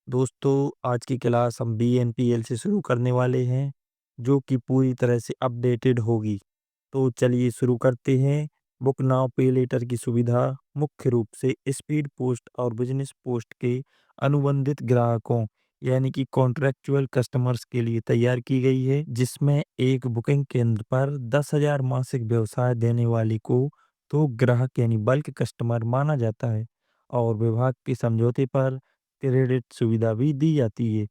दोस्तों आज की क्लास हम बीएनपीएल से शुरू करने वाले हैं जो कि पूरी तरह से अपडेटेड होगी। तो चलिए शुरू करते हैं। बुक नाउ पे लेटर की सुविधा मुख्य रूप से स्पीड पोस्ट और बिजनेस पोस्ट के अनुबंधित ग्राहकों यानी कि कॉन्ट्रैक्चुअल कस्टमर्स के लिए तैयार की गई है, जिसमें एक बुकिंग केंद्र पर 10,000 मासिक व्यवसाय देने वाले को तो ग्राहक यानी बल्क कस्टमर माना जाता है और विभाग के समझौते पर क्रेडिट सुविधा भी दी जाती है।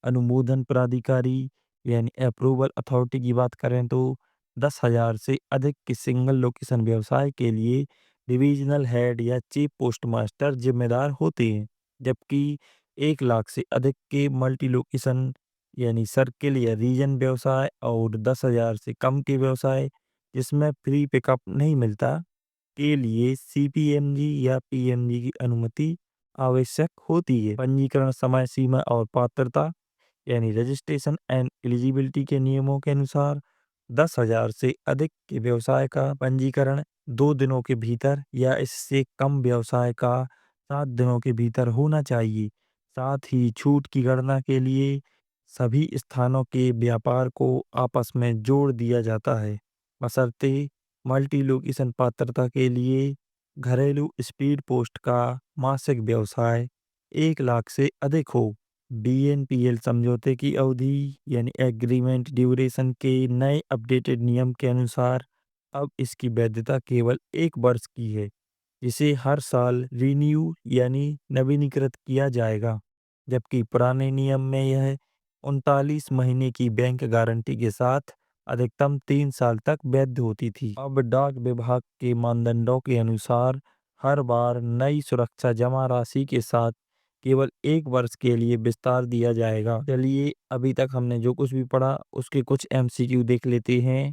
अनुमोदन प्राधिकारी यानी अप्रूवल अथॉरिटी की बात करें तो 10,000 से अधिक के सिंगल लोकेशन व्यवसाय के लिए डिविजनल हेड या चीफ पोस्ट मास्टर जिम्मेदार होते हैं, जबकि 1 लाख से अधिक के मल्टी लोकेशन यानी सर्किल या रीजन व्यवसाय और 10,000 से कम के व्यवसाय जिसमें फ्री पिकअप नहीं मिलता के लिए सीपीएमजी या पीएमजी की अनुमति आवश्यक होती है। पंजीकरण समय सीमा और पात्रता यानी रजिस्ट्रेशन एंड एलिजिबिलिटी के नियमों के अनुसार 10,000 से अधिक के व्यवसाय का पंजीकरण 2 दिनों के भीतर या इससे कम व्यवसाय का 7 दिनों के भीतर होना चाहिए। साथ ही छूट की गणना के लिए सभी स्थानों के व्यापार को आपस में जोड़ दिया जाता है, बशर्ते मल्टी लोकेशन पात्रता के लिए घरेलू स्पीड पोस्ट का मासिक व्यवसाय 1 लाख से अधिक हो। बीएनपीएल समझौते की अवधि यानी एग्रीमेंट ड्यूरेशन के नए अपडेटेड नियम के अनुसार अब इसकी वैधता केवल 1 वर्ष की है, जिसे हर साल रिन्यू यानी नवीनीकृत किया जाएगा, जबकि पुराने नियम में यह 39 महीने की बैंक गारंटी के साथ अधिकतम 3 साल तक वैध होती थी। अब डाक विभाग के मानदंडों के अनुसार हर बार नई सुरक्षा जमा राशि के साथ केवल 1 वर्ष के लिए विस्तार दिया जाएगा। चलिए अभी तक हमने जो कुछ भी पढ़ा उसके कुछ एमसीक्यू देख लेते हैं।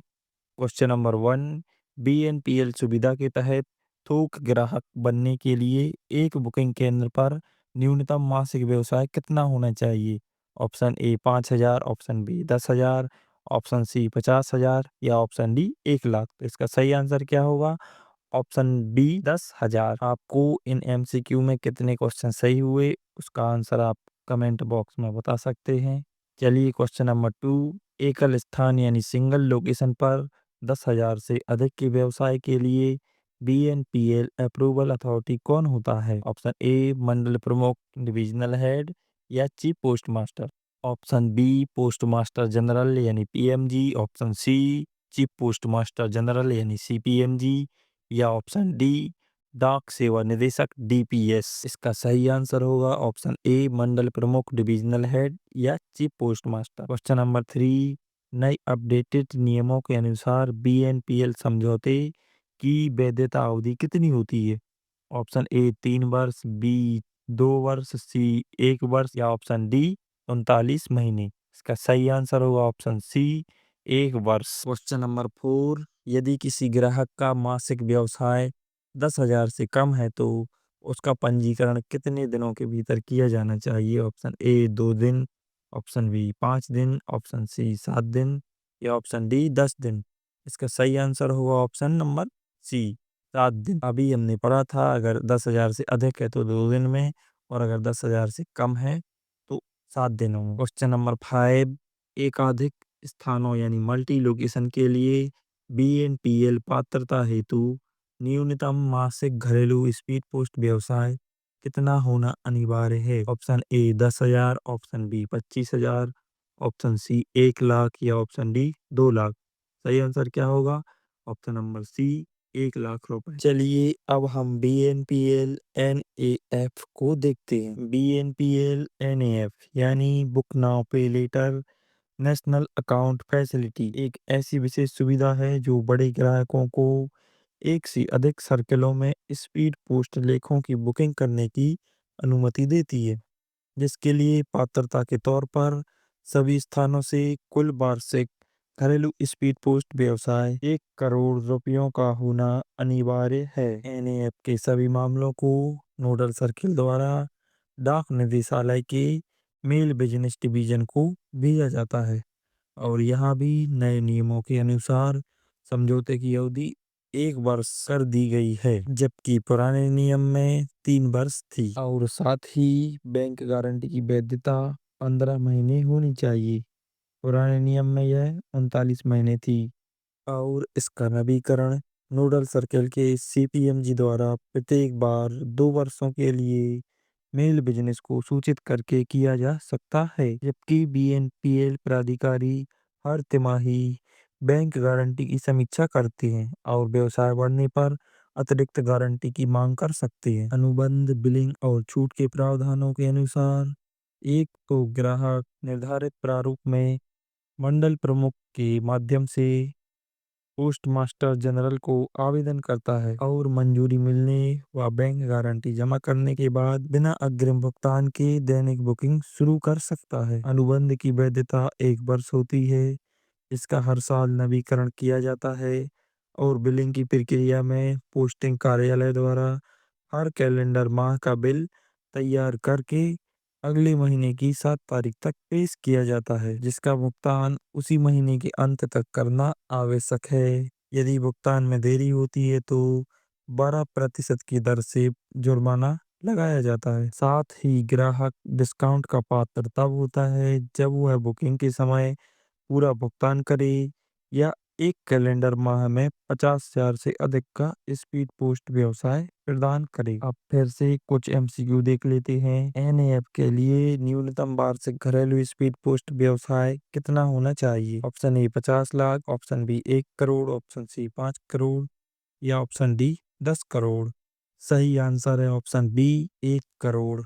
क्वेश्चन नंबर 1, बीएनपीएल सुविधा के तहत थोक ग्राहक बनने के लिए एक बुकिंग केंद्र पर न्यूनतम मासिक व्यवसाय कितना होना चाहिए? Option A 5,000, option B 10,000, option C 50,000 या ऑप्शन डी 1 लाख। तो इसका सही आंसर क्या होगा? Option B 10,000। आपको इन एमसीक्यू में कितने क्वेश्चन सही हुए उसका आंसर आप कमेंट बॉक्स में बता सकते हैं। चलिए क्वेश्चन नंबर 2, एकल स्थान यानी सिंगल लोकेशन पर 10,000 से अधिक के व्यवसाय के लिए बीएनपीएल अप्रूवल अथॉरिटी कौन होता है? ऑप्शन ए मंडल प्रमुख डिविजनल हेड या chief post master, option B post master general यानी PMG, option C chief post master general यानी सीपीएमजी या ऑप्शन डी डाक सेवा निदेशक डीपीएस। इसका सही आंसर होगा ऑप्शन ए मंडल प्रमुख डिविजनल हेड या chief post master. Question number 3, नए अपडेटेड नियमों के अनुसार बीएनपीएल समझौते की वैधता अवधि कितनी होती है? ऑप्शन ए 3 वर्ष, बी 2 वर्ष, सी 1 वर्ष या ऑप्शन डी 39 महीने। इसका सही आंसर होगा ऑप्शन सी 1 वर्ष। क्वेश्चन नंबर 4, यदि किसी ग्राहक का मासिक व्यवसाय 10,000 से कम है तो उसका पंजीकरण कितने दिनों के भीतर किया जाना चाहिए? ऑप्शन ए 2 दिन, ऑप्शन बी 5 दिन, ऑप्शन सी 7 दिन या ऑप्शन डी 10 दिन। इसका सही आंसर होगा ऑप्शन नंबर सी 7 दिन। अभी हमने पढ़ा था अगर 10,000 से अधिक है तो 2 दिन में और अगर 10,000 से कम है तो 7 दिनों में। क्वेश्चन नंबर 5, एकाधिक स्थानों यानी मल्टी लोकेशन के लिए बीएनपीएल पात्रता हेतु न्यूनतम मासिक घरेलू स्पीड पोस्ट व्यवसाय कितना होना अनिवार्य है? Option A 10,000, option B 25,000, option C 1 lakh या ऑप्शन डी 2 लाख। सही आंसर क्या होगा? ऑप्शन नंबर सी 1 लाख रुपए। चलिए अब हम बीएनपीएल एनएएफ को देखते हैं। बीएनपीएल एनएएफ यानी बुक नाउ पे लेटर नेशनल अकाउंट फैसिलिटी एक ऐसी विशेष सुविधा है जो बड़े ग्राहकों को एक से अधिक सर्किलों में स्पीड पोस्ट लेखों की बुकिंग करने की अनुमति देती है, जिसके लिए पात्रता के तौर पर सभी स्थानों से कुल वार्षिक घरेलू स्पीड पोस्ट व्यवसाय 1 करोड़ रुपयों का होना अनिवार्य है। एनएएफ के सभी मामलों को नोडल सर्किल द्वारा डाक निदेशालय के मेल बिजनेस डिवीजन को भेजा जाता है और यहाँ भी नए नियमों के अनुसार समझौते की अवधि 1 वर्ष कर दी गई है, जबकि पुराने नियम में 3 वर्ष थी। और साथ ही बैंक गारंटी की वैधता 15 महीने होनी चाहिए। पुराने नियम में यह 39 महीने थी। और इसका नवीकरण नोडल सर्कल के सीपीएमजी द्वारा प्रत्येक बार 2 वर्षों के लिए मेल बिजनेस को सूचित करके किया जा सकता है, जबकि बीएनपीएल प्राधिकारी हर तिमाही बैंक गारंटी की समीक्षा करते हैं और व्यवसाय बढ़ने पर अतिरिक्त गारंटी की मांग कर सकते हैं। अनुबंध बिलिंग और छूट के प्रावधानों के अनुसार एक तो ग्राहक निर्धारित प्रारूप में मंडल प्रमुख के माध्यम से पोस्ट मास्टर जनरल को आवेदन करता है और मंजूरी मिलने व बैंक गारंटी जमा करने के बाद बिना अग्रिम भुगतान के दैनिक बुकिंग शुरू कर सकता है। अनुबंध की वैधता 1 वर्ष होती है। इसका हर साल नवीकरण किया जाता है और बिलिंग की प्रक्रिया में पोस्टिंग कार्यालय द्वारा हर कैलेंडर माह का बिल तैयार करके अगले महीने की 7 तारीख तक पेश किया जाता है, जिसका भुगतान उसी महीने के अंत तक करना आवश्यक है। यदि भुगतान में देरी होती है तो 12% की दर से जुर्माना लगाया जाता है। साथ ही ग्राहक डिस्काउंट का पात्र तब होता है जब वह बुकिंग के समय पूरा भुगतान करे या एक कैलेंडर माह में 50,000 से अधिक का स्पीड पोस्ट व्यवसाय प्रदान करे। अब फिर से कुछ एमसीक्यू देख लेते हैं। एनएएफ के लिए न्यूनतम वार्षिक घरेलू स्पीड पोस्ट व्यवसाय कितना होना चाहिए? Option A 50 lakh, option B 1 crore, option C 5 crore या ऑप्शन डी 10 करोड़। सही आंसर है option B 1 crore.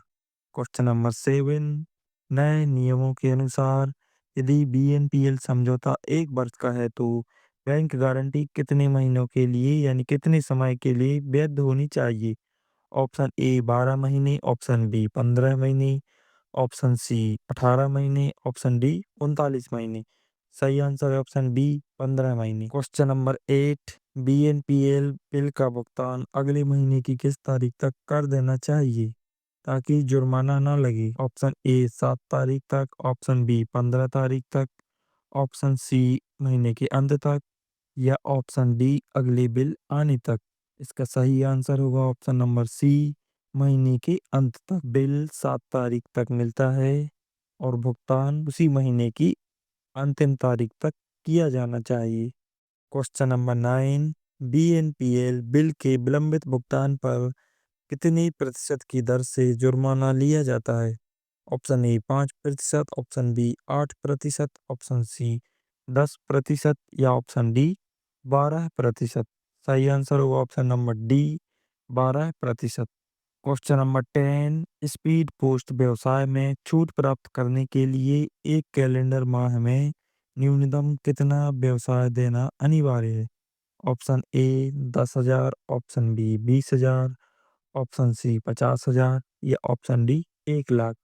Question number 7, नए नियमों के अनुसार यदि बीएनपीएल समझौता 1 वर्ष का है तो बैंक गारंटी कितने महीनों के लिए यानी कितने समय के लिए वैध होनी चाहिए? ऑप्शन ए 12 महीने, ऑप्शन बी 15 महीने, ऑप्शन सी 18 महीने, ऑप्शन डी 39 महीने। सही आंसर है ऑप्शन बी 15 महीने। क्वेश्चन नंबर 8, बीएनपीएल बिल का भुगतान अगले महीने की किस तारीख तक कर देना चाहिए ताकि जुर्माना ना लगे? ऑप्शन ए 7 तारीख तक, ऑप्शन बी 15 तारीख तक, ऑप्शन सी महीने के अंत तक या ऑप्शन डी अगले बिल आने तक। इसका सही आंसर होगा ऑप्शन नंबर सी महीने के अंत तक। बिल 7 तारीख तक मिलता है और भुगतान उसी महीने की अंतिम तारीख तक किया जाना चाहिए। क्वेश्चन नंबर 9, बीएनपीएल बिल के विलंबित भुगतान पर कितनी प्रतिशत की दर से जुर्माना लिया जाता है? Option A 5%, option B 8%, option C 10% या ऑप्शन डी 12%। सही आंसर होगा option number D 12%। Question number 10, speed post व्यवसाय में छूट प्राप्त करने के लिए एक कैलेंडर माह में न्यूनतम कितना व्यवसाय देना अनिवार्य है? Option A 10,000, option B 20,000, option C 50,000 या ऑप्शन डी 1 लाख।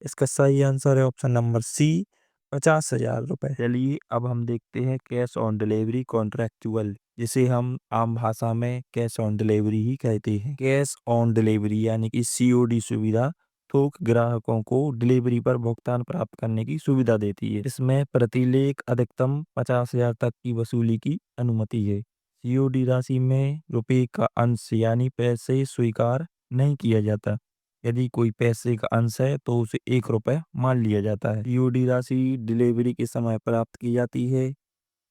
इसका सही आंसर है ऑप्शन नंबर सी 50,000 रुपए। चलिए अब हम देखते हैं कैश ऑन डिलीवरी कॉन्ट्रैक्चुअल, जिसे हम आम भाषा में कैश ऑन डिलीवरी ही कहते हैं। कैश ऑन डिलीवरी यानी कि सीओडी सुविधा थोक ग्राहकों को डिलीवरी पर भुगतान प्राप्त करने की सुविधा देती है। इसमें प्रतिलेख अधिकतम 50,000 तक की वसूली की अनुमति है। सीओडी राशि में रुपए का अंश यानी पैसे स्वीकार नहीं किया जाता। यदि कोई पैसे का अंश है तो उसे 1 रुपए मान लिया जाता है। सीओडी राशि डिलीवरी के समय प्राप्त की जाती है।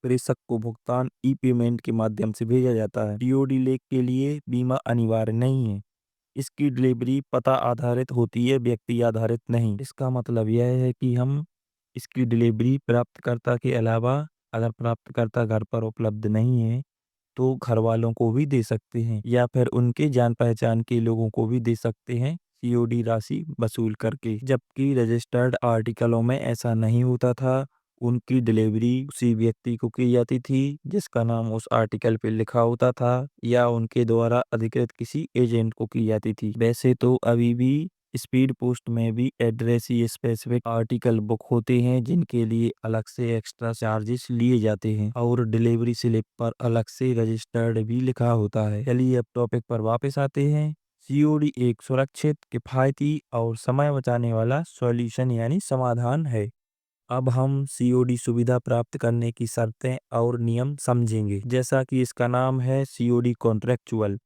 प्रेषक को भुगतान ई पेमेंट के माध्यम से भेजा जाता है। सीओडी लेख के लिए बीमा अनिवार्य नहीं है। इसकी डिलीवरी पता आधारित होती है, व्यक्ति आधारित नहीं। इसका मतलब यह है कि हम इसकी डिलीवरी प्राप्तकर्ता के अलावा अगर प्राप्तकर्ता घर पर उपलब्ध नहीं है तो घर वालों को भी दे सकते हैं या फिर उनके जान पहचान के लोगों को भी दे सकते हैं सीओडी राशि वसूल करके। जबकि रजिस्टर्ड आर्टिकलों में ऐसा नहीं होता था। उनकी डिलीवरी उसी व्यक्ति को की जाती थी जिसका नाम उस आर्टिकल पे लिखा होता था या उनके द्वारा अधिकृत किसी एजेंट को की जाती थी। वैसे तो अभी भी स्पीड पोस्ट में भी एड्रेस ही स्पेसिफिक आर्टिकल बुक होते हैं जिनके लिए अलग से एक्स्ट्रा चार्जेस लिए जाते हैं और डिलीवरी स्लिप पर अलग से रजिस्टर्ड भी लिखा होता है। चलिए अब टॉपिक पर वापस आते हैं। सीओडी एक सुरक्षित, किफायती और समय बचाने वाला सॉल्यूशन यानी समाधान है। अब हम सीओडी सुविधा प्राप्त करने की शर्तें और नियम समझेंगे। जैसा कि इसका नाम है सीओडी कॉन्ट्रैक्चुअल,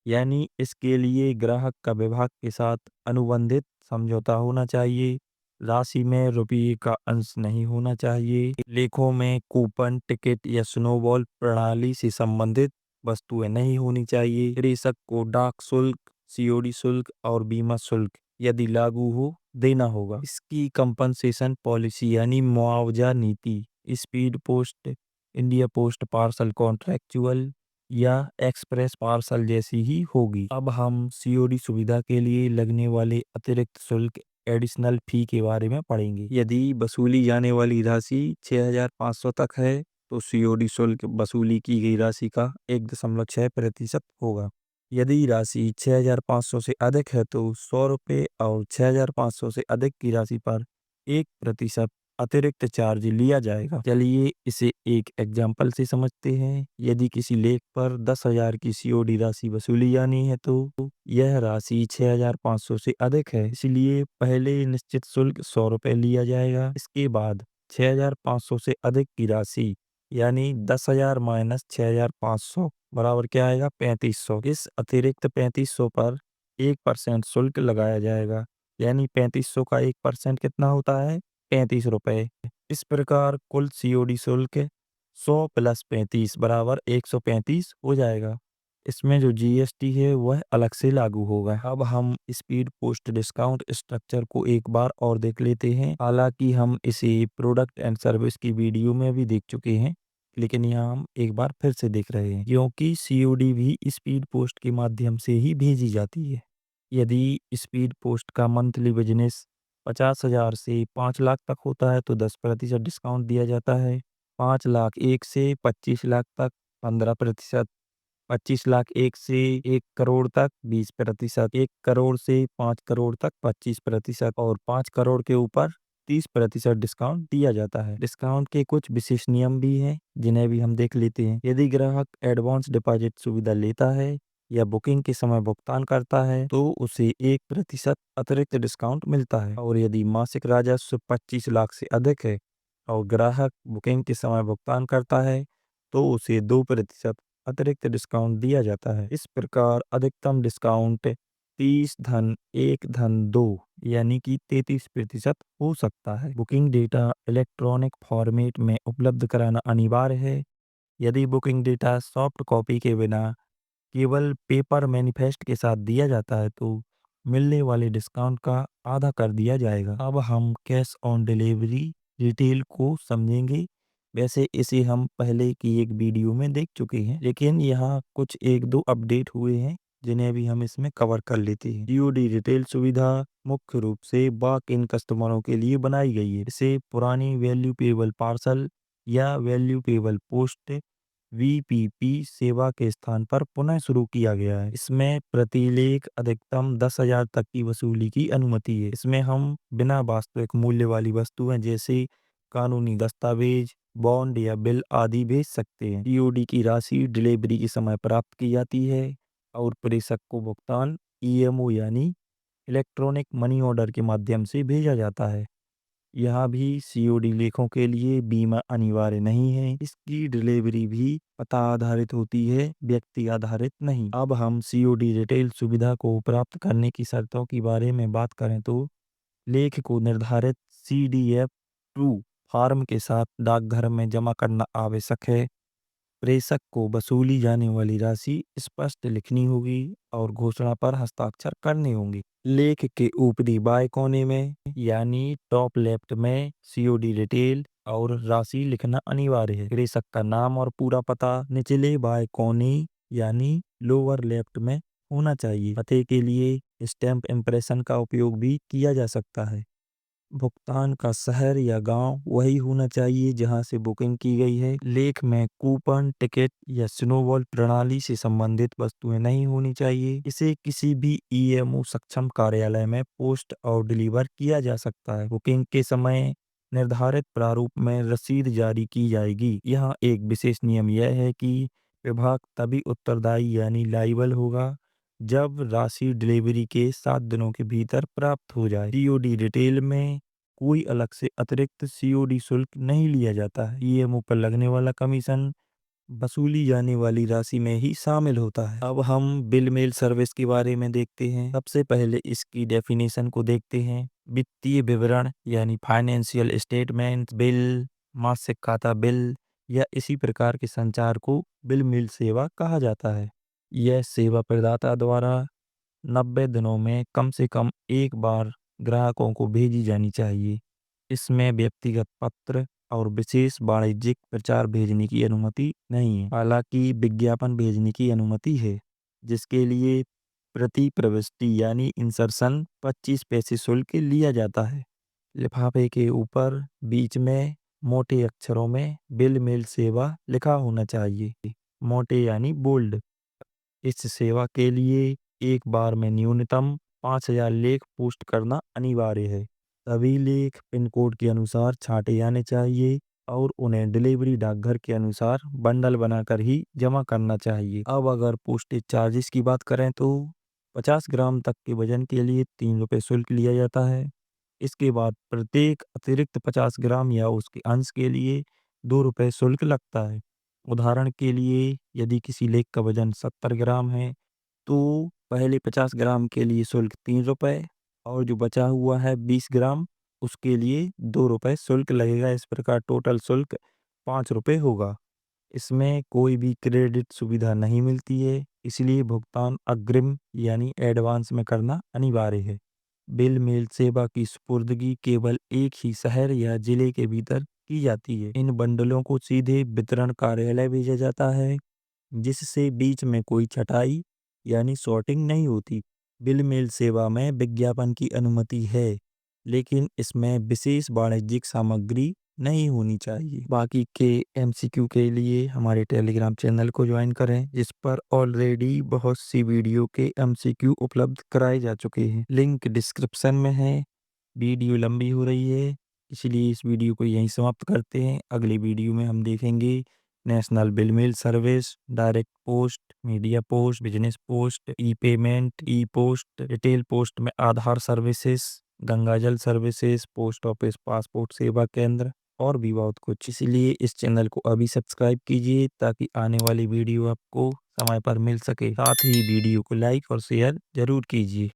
यानी इसके लिए ग्राहक का विभाग के साथ अनुबंधित समझौता होना चाहिए। राशि में रुपये का अंश नहीं होना चाहिए। लेखों में कूपन, टिकट या स्नोबॉल प्रणाली से संबंधित वस्तुएं नहीं होनी चाहिए। कृषक को डाक शुल्क, सीओडी शुल्क और बीमा शुल्क यदि लागू हो देना होगा। इसकी कंपनसेशन पॉलिसी यानी मुआवजा नीति speed post, India post parcel contractual या एक्सप्रेस पार्सल जैसी ही होगी। अब हम सीओडी सुविधा के लिए लगने वाले अतिरिक्त शुल्क एडिशनल फी के बारे में पढ़ेंगे। यदि वसूली जाने वाली राशि 6,500 तक है तो सीओडी शुल्क वसूली की गई राशि का 1.6% होगा। यदि राशि 6,500 से अधिक है तो 100 रुपये और 6,500 से अधिक की राशि पर 1% अतिरिक्त चार्ज लिया जाएगा। चलिए इसे एक एग्जाम्पल से समझते हैं। यदि किसी लेख पर 10,000 की सीओडी राशि वसूली जानी है तो यह राशि 6,500 से अधिक है, इसलिए पहले निश्चित शुल्क 100 रुपये लिया जाएगा। इसके बाद 6,500 से अधिक की राशि यानी 10,000 माइनस 6,500 बराबर क्या आएगा 3,500। इस अतिरिक्त 3,500 पर 1% शुल्क लगाया जाएगा, यानी 3,500 का 1% कितना होता है 35 रुपये। इस प्रकार कुल सीओडी शुल्क 100 प्लस 35 बराबर 135 हो जाएगा। इसमें जो जीएसटी है वह अलग से लागू होगा। अब हम स्पीड पोस्ट डिस्काउंट स्ट्रक्चर को एक बार और देख लेते हैं। हालांकि हम इसे प्रोडक्ट एंड सर्विस की वीडियो में भी देख चुके हैं, लेकिन यहाँ हम एक बार फिर से देख रहे हैं क्योंकि सीओडी भी स्पीड पोस्ट के माध्यम से ही भेजी जाती है। यदि स्पीड पोस्ट का मंथली बिजनेस 50,000 से 5 लाख तक होता है तो 10% डिस्काउंट दिया जाता है। 5 लाख 1 से 25 लाख तक 15%, 25 लाख 1 से 1 करोड़ तक 20%, 1 करोड़ से 5 करोड़ तक 25% और 5 करोड़ के ऊपर 30% डिस्काउंट दिया जाता है। डिस्काउंट के कुछ विशेष नियम भी हैं जिन्हें भी हम देख लेते हैं। यदि ग्राहक एडवांस डिपॉजिट सुविधा लेता है या बुकिंग के समय भुगतान करता है तो उसे 1% अतिरिक्त डिस्काउंट मिलता है। और यदि मासिक राजस्व 25 लाख से अधिक है और ग्राहक बुकिंग के समय भुगतान करता है तो उसे 2% अतिरिक्त डिस्काउंट दिया जाता है। इस प्रकार अधिकतम डिस्काउंट 30 धन 1 धन 2 यानी कि 33% हो सकता है। बुकिंग डेटा इलेक्ट्रॉनिक फॉर्मेट में उपलब्ध कराना अनिवार्य है। यदि बुकिंग डेटा सॉफ्ट कॉपी के बिना केवल पेपर मैनिफेस्ट के साथ दिया जाता है तो मिलने वाले डिस्काउंट का आधा कर दिया जाएगा। अब हम कैश ऑन डिलीवरी रिटेल को समझेंगे। वैसे इसे हम पहले की एक वीडियो में देख चुके हैं, लेकिन यहाँ कुछ एक दो अपडेट हुए हैं जिन्हें भी हम इसमें कवर कर लेते हैं। सीओडी रिटेल सुविधा मुख्य रूप से वॉक इन कस्टमरों के लिए बनाई गई है। इसे पुरानी वैल्यू पेबल पार्सल या वैल्यू पेबल पोस्ट वीपीपी सेवा के स्थान पर पुनः शुरू किया गया है। इसमें प्रतिलेख अधिकतम 10,000 तक की वसूली की अनुमति है। इसमें हम बिना वास्तविक मूल्य वाली वस्तुएं जैसे कानूनी दस्तावेज, बॉन्ड या बिल आदि भेज सकते हैं। सीओडी की राशि डिलीवरी के समय प्राप्त की जाती है और प्रेषक को भुगतान ईएमओ यानी इलेक्ट्रॉनिक मनी ऑर्डर के माध्यम से भेजा जाता है। यहाँ भी सीओडी लेखों के लिए बीमा अनिवार्य नहीं है। इसकी डिलीवरी भी पता आधारित होती है, व्यक्ति आधारित नहीं। अब हम सीओडी रिटेल सुविधा को प्राप्त करने की शर्तों के बारे में बात करें तो लेख को निर्धारित सीडीएफ 2 फॉर्म के साथ डाकघर में जमा करना आवश्यक है। प्रेषक को वसूली जाने वाली राशि स्पष्ट लिखनी होगी और घोषणा पर हस्ताक्षर करने होंगे। लेख के ऊपरी बाएं कोने में यानी टॉप लेफ्ट में सीओडी रिटेल और राशि लिखना अनिवार्य है। प्रेषक का नाम और पूरा पता निचले बाएं कोने यानी लोअर लेफ्ट में होना चाहिए। पते के लिए स्टैम्प इम्प्रेशन का उपयोग भी किया जा सकता है। भुगतान का शहर या गांव वही होना चाहिए जहां से बुकिंग की गई है। लेख में कूपन, टिकट या स्नोबॉल प्रणाली से संबंधित वस्तुएं नहीं होनी चाहिए। इसे किसी भी ईएमओ सक्षम कार्यालय में पोस्ट और डिलीवर किया जा सकता है। बुकिंग के समय निर्धारित प्रारूप में रसीद जारी की जाएगी। यहाँ एक विशेष नियम यह है कि विभाग तभी उत्तरदायी यानी लाइबल होगा जब राशि डिलीवरी के 7 दिनों के भीतर प्राप्त हो जाए। सीओडी रिटेल में कोई अलग से अतिरिक्त सीओडी शुल्क नहीं लिया जाता है। ईएमओ पर लगने वाला कमीशन वसूली जाने वाली राशि में ही शामिल होता है। अब हम बिल मेल सर्विस के बारे में देखते हैं। सबसे पहले इसकी डेफिनेशन को देखते हैं। वित्तीय विवरण यानी फाइनेंशियल स्टेटमेंट, बिल, मासिक खाता बिल या इसी प्रकार के संचार को बिल मेल सेवा कहा जाता है। यह सेवा प्रदाता द्वारा 90 दिनों में कम से कम एक बार ग्राहकों को भेजी जानी चाहिए। इसमें व्यक्तिगत पत्र और विशेष वाणिज्यिक प्रचार भेजने की अनुमति नहीं है। हालांकि विज्ञापन भेजने की अनुमति है, जिसके लिए प्रति प्रविष्टि यानी इंसर्शन 25 पैसे शुल्क लिया जाता है। लिफाफे के ऊपर बीच में मोटे अक्षरों में बिल मेल सेवा लिखा होना चाहिए, मोटे यानी बोल्ड। इस सेवा के लिए एक बार में न्यूनतम 5000 लेख पोस्ट करना अनिवार्य है। सभी लेख पिन कोड के अनुसार छांटे जाने चाहिए और उन्हें डिलीवरी डाकघर के अनुसार बंडल बनाकर ही जमा करना चाहिए। अब अगर पोस्टेज चार्जेस की बात करें तो 50 ग्राम तक के वजन के लिए 3 रुपये शुल्क लिया जाता है। इसके बाद प्रत्येक अतिरिक्त 50 ग्राम या उसके अंश के लिए 2 रुपये शुल्क लगता है। उदाहरण के लिए यदि किसी लेख का वजन 70 ग्राम है तो पहले 50 ग्राम के लिए शुल्क 3 रुपये और जो बचा हुआ है 20 ग्राम उसके लिए 2 रुपये शुल्क लगेगा। इस प्रकार टोटल शुल्क 5 रुपये होगा। इसमें कोई भी क्रेडिट सुविधा नहीं मिलती है, इसलिए भुगतान अग्रिम यानी एडवांस में करना अनिवार्य है। बिल मेल सेवा की सुपुर्दगी केवल एक ही शहर या जिले के भीतर की जाती है। इन बंडलों को सीधे वितरण कार्यालय भेजा जाता है, जिससे बीच में कोई छटाई यानी सॉर्टिंग नहीं होती। बिल मेल सेवा में विज्ञापन की अनुमति है, लेकिन इसमें विशेष वाणिज्यिक सामग्री नहीं होनी चाहिए। बाकी के एमसीक्यू के लिए हमारे टेलीग्राम चैनल को ज्वाइन करें, जिस पर ऑलरेडी बहुत सी वीडियो के एमसीक्यू उपलब्ध कराए जा चुके हैं। लिंक डिस्क्रिप्शन में है। वीडियो लंबी हो रही है, इसलिए इस वीडियो को यहीं समाप्त करते हैं। अगली वीडियो में हम देखेंगे national bill mail service, direct post, media post, business post, e payment, e post, retail post में Aadhaar services, Gangajal services, post office passport Seva Kendra और भी बहुत कुछ। इसलिए इस चैनल को अभी सब्सक्राइब कीजिए ताकि आने वाली वीडियो आपको समय पर मिल सके। साथ ही वीडियो को लाइक और शेयर जरूर कीजिए।